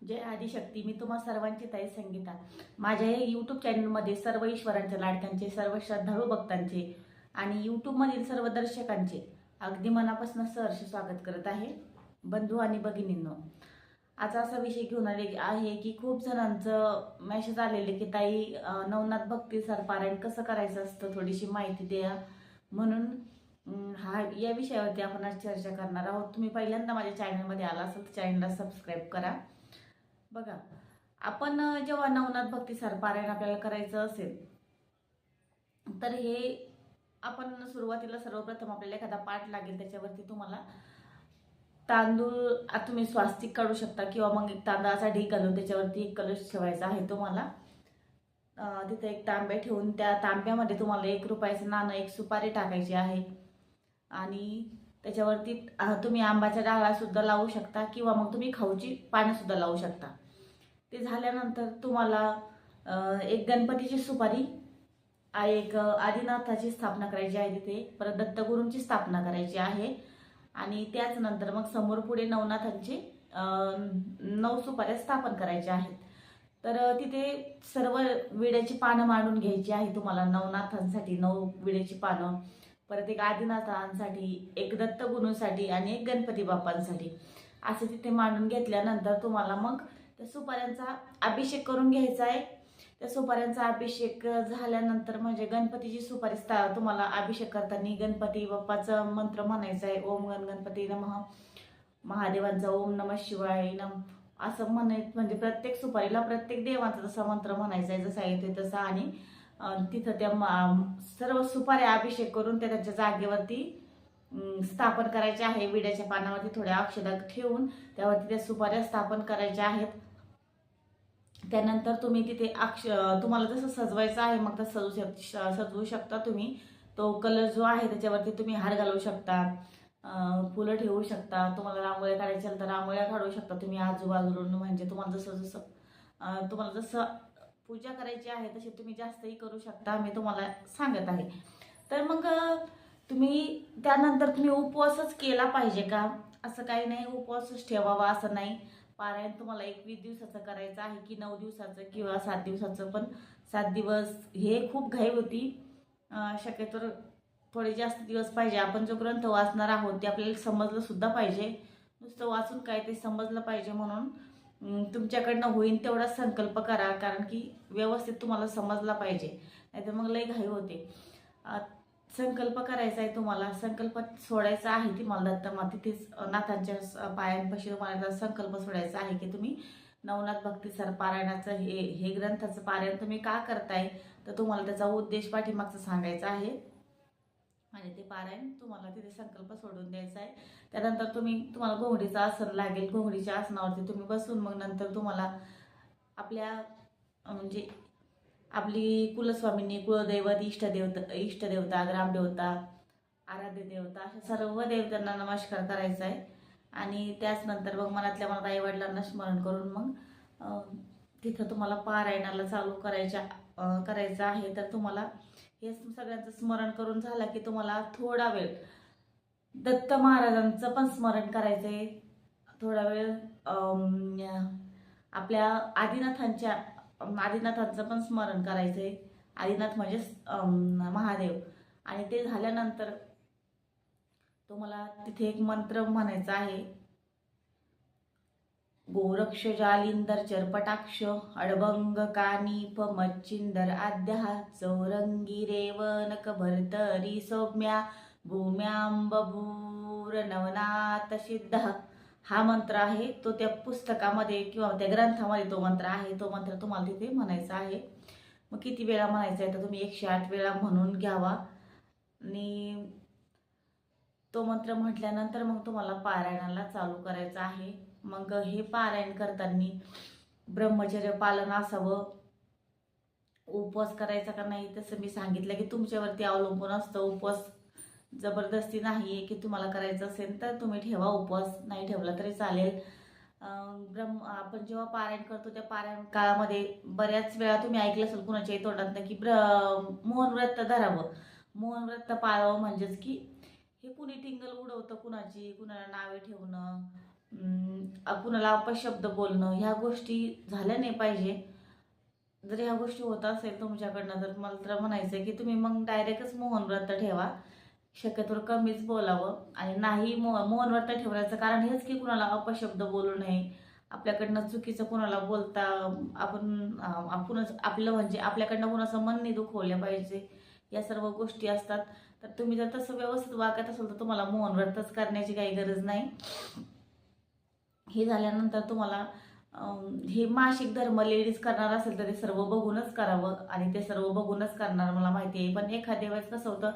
जय आदिशक्ती. मी तुम्हा सर्वांची ताई संगीता. माझ्या हे यूट्यूब चॅनलमध्ये सर्व ईश्वरांच्या लाडक्यांचे, सर्व श्रद्धाळू भक्तांचे आणि यूट्यूबमधील सर्व दर्शकांचे अगदी मनापासून सहर्ष स्वागत करत आहे. बंधू आणि भगिनींनो, आज असा विषय घेऊन आले आहे की खूप जणांचं मेसेज आलेले की ताई नवनाथ भक्ती पारायण कसं करायचं असतं, थोडीशी माहिती द्या. म्हणून या विषयावरती आपण आज चर्चा करणार आहोत. तुम्ही पहिल्यांदा माझ्या चॅनलमध्ये आला असाल तर चॅनलला सबस्क्राईब करा. बघा, आपण जेव्हा नवनाथ भक्तीसार पारायण आपल्याला करायचं असेल तर हे आपण सुरुवातीला सर्वप्रथम आपल्याला एखादा पाठ लागेल. त्याच्यावरती तुम्हाला तांदूळ तुम्ही स्वास्तिक काढू शकता किंवा मग एक तांदळाचा ढीग घालून त्याच्यावरती एक कलश ठेवायचा आहे तुम्हाला. तिथे एक तांब्या ठेवून त्या तांब्यामध्ये तुम्हाला 1 रुपयाचं नाणं, एक सुपारी टाकायची आहे आणि त्याच्यावरती तुम्ही आंब्याच्या डाळा सुद्धा लावू शकता किंवा मग तुम्ही खाऊची पानं सुद्धा लावू शकता. ते झाल्यानंतर तुम्हाला एक गणपतीची सुपारी, एक आदिनाथाची स्थापना करायची आहे तिथे, परत दत्तगुरूंची स्थापना करायची आहे आणि त्याच नंतर मग समोर पुढे नवनाथांचे 9 सुपाऱ्या स्थापन करायच्या आहेत. तर तिथे सर्व विड्याची पानं मांडून घ्यायची आहे तुम्हाला. नवनाथांसाठी 9 विड्याची पानं, परत एक आदिनाथांसाठी, एक दत्तगुरूंसाठी आणि एक गणपती बाप्पांसाठी असे तिथे मांडून घेतल्यानंतर तुम्हाला मग त्या सुपाऱ्यांचा अभिषेक करून घ्यायचा आहे. त्या सुपाऱ्यांचा अभिषेक झाल्यानंतर म्हणजे गणपतीची सुपारी तुम्हाला अभिषेक करताना गणपती बाप्पाचा मंत्र म्हणायचा आहे. ओम गण गणपती नमः, महादेवांचा ओम नमः शिवाय नम असं म्हणजे प्रत्येक सुपारीला प्रत्येक देवांचा जसा मंत्र म्हणायचा आहे, जसा येतोय तसा. आणि तिथं त्या सर्व सुपाऱ्या अभिषेक करून त्याच्या जागेवरती स्थापन करायच्या आहे. विड्याच्या पानावरती थोड्या अक्षता ठेवून त्यावरती त्या सुपाऱ्या स्थापन करायच्या आहेत. त्यानंतर तुम्ही तिथे तुम्हाला जसं सजवायचं आहे मग तसं सजवू शकता तुम्ही. तो कलर जो आहे त्याच्यावरती तुम्ही हार घालवू शकता, फुलं ठेवू शकता. तुम्हाला रांगोळ्या काढायच्या तर रांगोळ्या काढू शकता तुम्ही आजूबाजूला. म्हणजे तुम्हाला तुम्हाला जसं पूजा करायची आहे तशी तुम्ही जास्तही करू शकता, मी तुम्हाला सांगत आहे. तर मग तुम्ही त्यानंतर तुम्ही उपवासच केला पाहिजे का, असं काही नाही. उपवासच ठेवावा असं नाही. पारायण तुम्हाला 21 दिवसाचं करायचं आहे की 9 दिवसाचं किंवा 7 दिवसाचं, पण 7 दिवस हे खूप घाई होती. शक्यतो थोडे जास्त दिवस पाहिजे. आपण जो ग्रंथ वाचणार आहोत ते आपल्याला समजलं सुद्धा पाहिजे. नुसतं वाचून काय ते समजलं पाहिजे. म्हणून तुमच्याकडनं होईल तेवढा संकल्प करा, कारण की व्यवस्थित तुम्हाला समजला पाहिजे, नाहीतर मग लई घाई होते. संकल्प करायचा आहे तुम्हाला, संकल्प सोडायचा आहे तुम्हाला तिथेच नाथांच्या पायांपाशी तुम्हाला संकल्प सोडायचा आहे की तुम्ही नवनाथ भक्तीसार पारायणाचं हे ग्रंथाचं पारायण तुम्ही का करताय, तर तुम्हाला त्याचा उद्देश पाठीमागचा सांगायचा आहे आणि ते पारायण तुम्हाला तिथे संकल्प सोडून द्यायचा आहे. त्यानंतर तुम्हाला घोंगडीचं आसन लागेल. घोंगडीच्या आसनावरती तुम्ही बसून मग नंतर तुम्हाला आपल्या म्हणजे आपली कुलस्वामिनी, कुलदैवत, इष्टदेवता, ग्रामदेवता, आराध्य देवता अशा सर्व देवतांना नमस्कार करायचा आहे. आणि त्याच नंतर मग मनातल्या मनात आई वडिलांना स्मरण करून मग तिथं तुम्हाला पारायणाला चालू करायचं आहे. तर तुम्हाला हे सगळ्यांचं स्मरण करून झालं की तुम्हाला थोडा वेळ दत्त महाराजांचं पण स्मरण करायचं आहे. थोडा वेळ आपल्या आदिनाथांचं पण स्मरण करायचं आहे. आदिनाथ म्हणजे महादेव. आणि ते झाल्यानंतर तुम्हाला तिथे एक मंत्र म्हणायचा आहे. गोरक्ष जालिंदर चरपटाक्ष अडभंग कानिप मच्छिंदर आद्या चौरंगी रेवनक भरतरी सौम्या भूम्यांबभूर नवनाथ सिद्ध हा मंत्र आहे. तो त्या पुस्तकामध्ये किंवा त्या ग्रंथामध्ये तो मंत्र आहे. तो मंत्र तुम्हाला तिथे म्हणायचा आहे. मग किती वेळा म्हणायचा आहे तर तुम्ही 108 वेळा म्हणून घ्यावा. आणि तो मंत्र म्हटल्यानंतर मग तुम्हाला पारायणाला चालू करायचं आहे. मग हे पारायण करताना ब्रह्मचर्य पालन असावं. उपवास करायचा का नाही तसं मी सांगितलं की तुमच्यावरती अवलंबून असतं. उपवास जबरदस्ती नाही आहे की तुम्हाला करायचं असेल तर तुम्ही ठेवा उपवास, नाही ठेवला तरी चालेल. आपण जेव्हा पारायण करतो त्या पारायण काळामध्ये बऱ्याच वेळा तुम्ही ऐकलं असेल कुणाच्याही तोंडातनं की मौन व्रत धरावं, मौन व्रत पाळावं. म्हणजेच की हे कुणी टिंगल उडवतं, कुणाची कुणाला नावे ठेवणं, कुणाला अपशब्द बोलणं ह्या गोष्टी झाल्या नाही पाहिजे. जर ह्या गोष्टी होत असेल तुमच्याकडनं तर मला तर म्हणायचं आहे की तुम्ही मग डायरेक्टच मौन व्रत ठेवा. शक्यतो कमीच बोलावं आणि नाही मौन व्रत ठेवण्याचं कारण हेच की कुणाला अपशब्द बोलू नये. आपल्याकडनं चुकीचं कुणाला बोलता आपणच आपलं म्हणजे आपल्याकडनं कुणाचं मन नाही दुखवलं पाहिजे. या सर्व गोष्टी असतात. तर तुम्ही जर तसं व्यवस्थित वागत असाल तर तुम्हाला मौन व्रतच करण्याची काही गरज नाही. हे झाल्यानंतर तुम्हाला हे मासिक धर्म लेडीज करणार असेल तर ते सर्व बघूनच करावं आणि ते सर्व बघूनच करणार मला माहिती आहे. पण एखाद्या वेळेस कसं होतं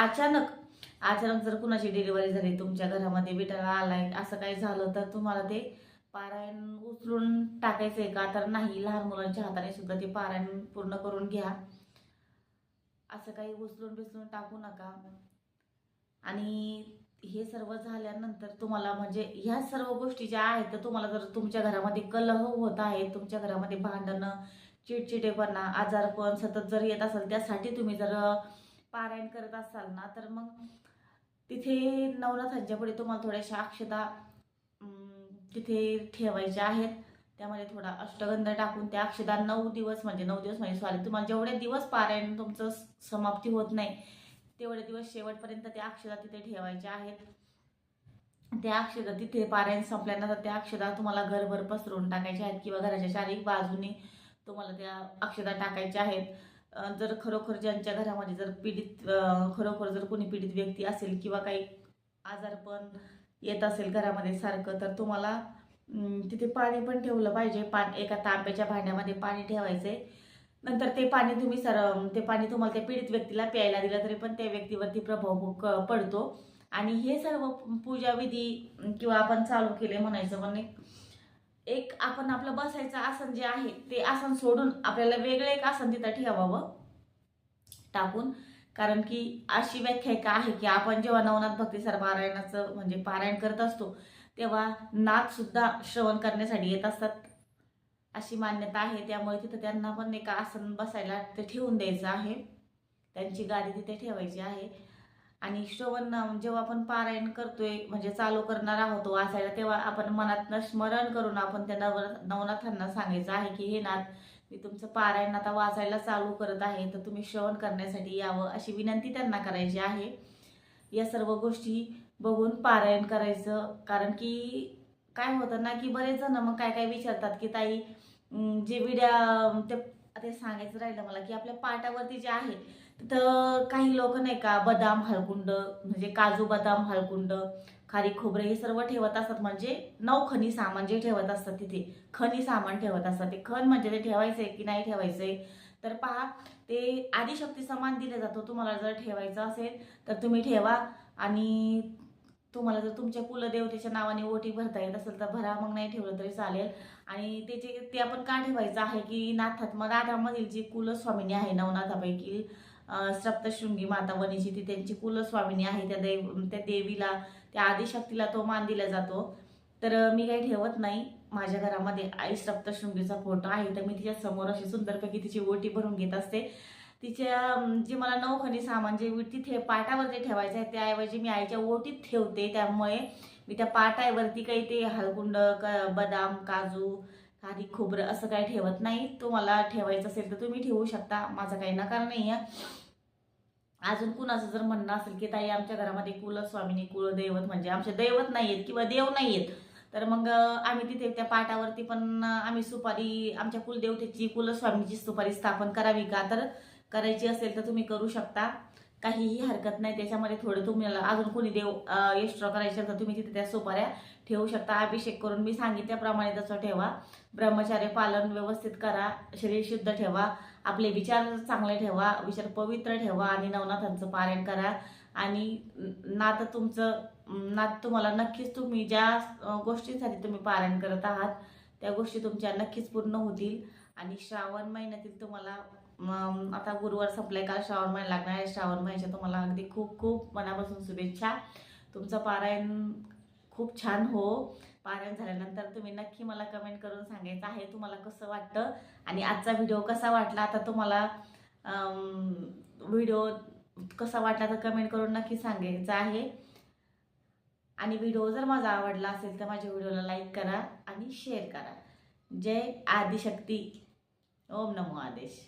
अचानक जर कुणाची डिलिव्हरी झाली तुमच्या घरामध्ये विटाला आलाय असं काही झालं तर तुम्हाला ते पारायण उचलून टाकायचं आहे का? तर नाही, लहान मुलांच्या हाताने सुद्धा ते पारायण पूर्ण करून घ्या. असं काही उचलून बिचलून टाकू नका. आणि हे सर्व झाल्यानंतर तुम्हाला म्हणजे ह्या सर्व गोष्टी ज्या आहेत तर तुम्हाला जर तुमच्या घरामध्ये कलह होत आहे, तुमच्या घरामध्ये भांडणं, चिडचिडेपणा, आजारपण सतत जर येत असेल त्यासाठी तुम्ही जर पारायण करत असाल ना तर मग तिथे नवनाथांच्या पुढे तुम्हाला थोड्याशा अक्षता तिथे ठेवायच्या आहेत. त्यामध्ये थोडा अष्टगंध टाकून त्या अक्षता 9 दिवस म्हणजे सॉरी तुम्हाला जेवढे दिवस पारायण तुमचं समाप्ती होत नाही तेवढे दिवस शेवटपर्यंत त्या अक्षता तिथे ठेवायच्या आहेत. त्या अक्षता तिथे पारायण संपल्यानंतर त्या अक्षता तुम्हाला घरभर पसरून टाकायच्या आहेत किंवा घराच्या चारही बाजूने तुम्हाला त्या अक्षता टाकायच्या आहेत. जर खरोखर ज्यांच्या घरामध्ये जर खरोखर जर कोणी पीडित व्यक्ती असेल किंवा काही आजारपण येत असेल घरामध्ये सारखं तर तुम्हाला तिथे पाणी पण ठेवलं पाहिजे. एका तांब्याच्या भांड्यामध्ये पाणी ठेवायचंय. नंतर ते पाणी ते पाणी तुम्हाला त्या पीडित व्यक्तीला प्यायला दिलं तरी पण त्या व्यक्तीवरती प्रभाव पडतो. आणि हे सर्व पूजाविधी किंवा आपण चालू केले म्हणायचं पण एक आपण आपलं बसायचं आसन जे आहे ते आसन सोडून आपल्याला वेगळं एक आसन तिथं ठेवावं टाकून. कारण की अशी व्याख्या आहे की आपण जेव्हा नवनाथ भक्तीसार पारायणाचं म्हणजे पारायण करत असतो तेव्हा नाथ सुद्धा श्रवण करण्यासाठी येत असतात अशी मान्यता आहे. त्यामुळे तिथं त्यांना पण एका आसन बसायला ते ठेवून द्यायचं आहे. त्यांची गादी तिथे ठेवायची आहे. आणि श्रवण जेव्हा आपण पारायण करतोय म्हणजे चालू करणार आहोत वाचायला तेव्हा आपण मनातनं स्मरण करून आपण त्या नवनाथांना सांगायचं आहे की हे नाथ मी तुमचं पारायण आता वाचायला चालू करत आहे तर तुम्ही श्रवण करण्यासाठी यावं अशी विनंती त्यांना करायची आहे. या सर्व गोष्टी बघून पारायण करायचं. कारण की काय होतं ना की बरेच जण मग काय काय विचारतात की ताई जे विड्या ते सांगायचं राहिलं मला की आपल्या पाटावरती जे आहे तर काही लोक नाही का बदाम हळकुंड म्हणजे काजू बदाम हळकुंड खारी खोबरे हे सर्व ठेवत असतात. म्हणजे 9 खनी सामान जे ठेवत असतात तिथे खनी सामान ठेवत असतात. ते खण म्हणजे ते ठेवायचंय की नाही ठेवायचंय तर पहा ते आदिशक्ती समान दिले जातो. तुम्हाला जर ठेवायचं असेल तर तुम्ही ठेवा. आणि तुम्हाला जर तुमच्या कुलदेवतेच्या नावाने ओटी भरता येत असेल तर भरा, मग नाही ठेवलं तरी चालेल. आणि ते आपण का ठेवायचं आहे की नाथामधील जी कुलस्वामिनी आहे नवनाथापैकी सप्तशृंगी माता वनीची ती त्यांची कुलस्वामिनी आहे. त्या देवीला त्या आदिशक्तीला तो मान दिला जातो. तर मी काही ठेवत नाही. माझ्या घरामध्ये आई सप्तशृंगीचा फोटो आहे तर मी तिच्या समोर अशी सुंदरपैकी तिची ओटी भरून घेत असते. तिच्या जे मला 9 खनी सामान जे तिथे पाटावरती ठेवायचं आहे त्याऐवजी मी आईच्या ओटीत ठेवते. त्यामुळे मी त्या पाटावरती काही ते हळकुंड बदाम काजू खारी खोबरं असं काही ठेवत नाही. तुम्हाला ठेवायचं असेल तर तुम्ही ठेवू शकता, माझा काही नकार नाही आहे. अजून कुणाचं जर म्हणणं असेल की ताई आमच्या घरामध्ये कुलस्वामिनी कुलदैवत म्हणजे आमचे दैवत नाही आहेत किंवा देव नाही आहेत तर मग आम्ही तिथे त्या पाटावरती पण आम्ही सुपारी आमच्या कुलदेवतेची कुलस्वामीची सुपारी स्थापन करावी का? तर करायची असेल तर तुम्ही करू शकता, काहीही हरकत नाही. त्याच्यामध्ये थोडं तुम्हाला अजून कोणी देव एक्स्ट्रा करायचे तर तुम्ही तिथे त्या सुपाऱ्या ठेवू शकता. अभिषेक करून मी सांगितल्याप्रमाणे तसं ठेवा. ब्रह्मचार्य पालन व्यवस्थित करा, शरीर शुद्ध ठेवा, आपले विचार चांगले ठेवा, विचार पवित्र ठेवा आणि नवनाथांचं पारायण करा. आणि नाथ तुम्हाला नक्कीच तुम्ही ज्या गोष्टींसाठी तुम्ही पारायण करत आहात त्या गोष्टी तुमच्या नक्कीच पूर्ण होतील. आणि श्रावण महिन्यातील तुम्हाला आता गुरुवार संपलाय, काल श्रावण महिना लागणार आहे. श्रावण महिन्याच्या तुम्हाला अगदी खूप खूप मनापासून शुभेच्छा. तुमचं पारायण खूप छान हो. पारायण झाल्यानंतर तुम्ही नक्की मला कमेंट करून सांगायचं आहे तुम्हाला कसं वाटतं आणि आजचा व्हिडिओ कसा वाटला. आता तुम्हाला व्हिडिओ कसा वाटला तर कमेंट करून नक्की सांगायचं आहे. आणि व्हिडिओ जर माझा आवडला असेल तर माझ्या व्हिडिओला लाईक करा आणि शेअर करा. जय आदिशक्ती. ओम नमो आदेश.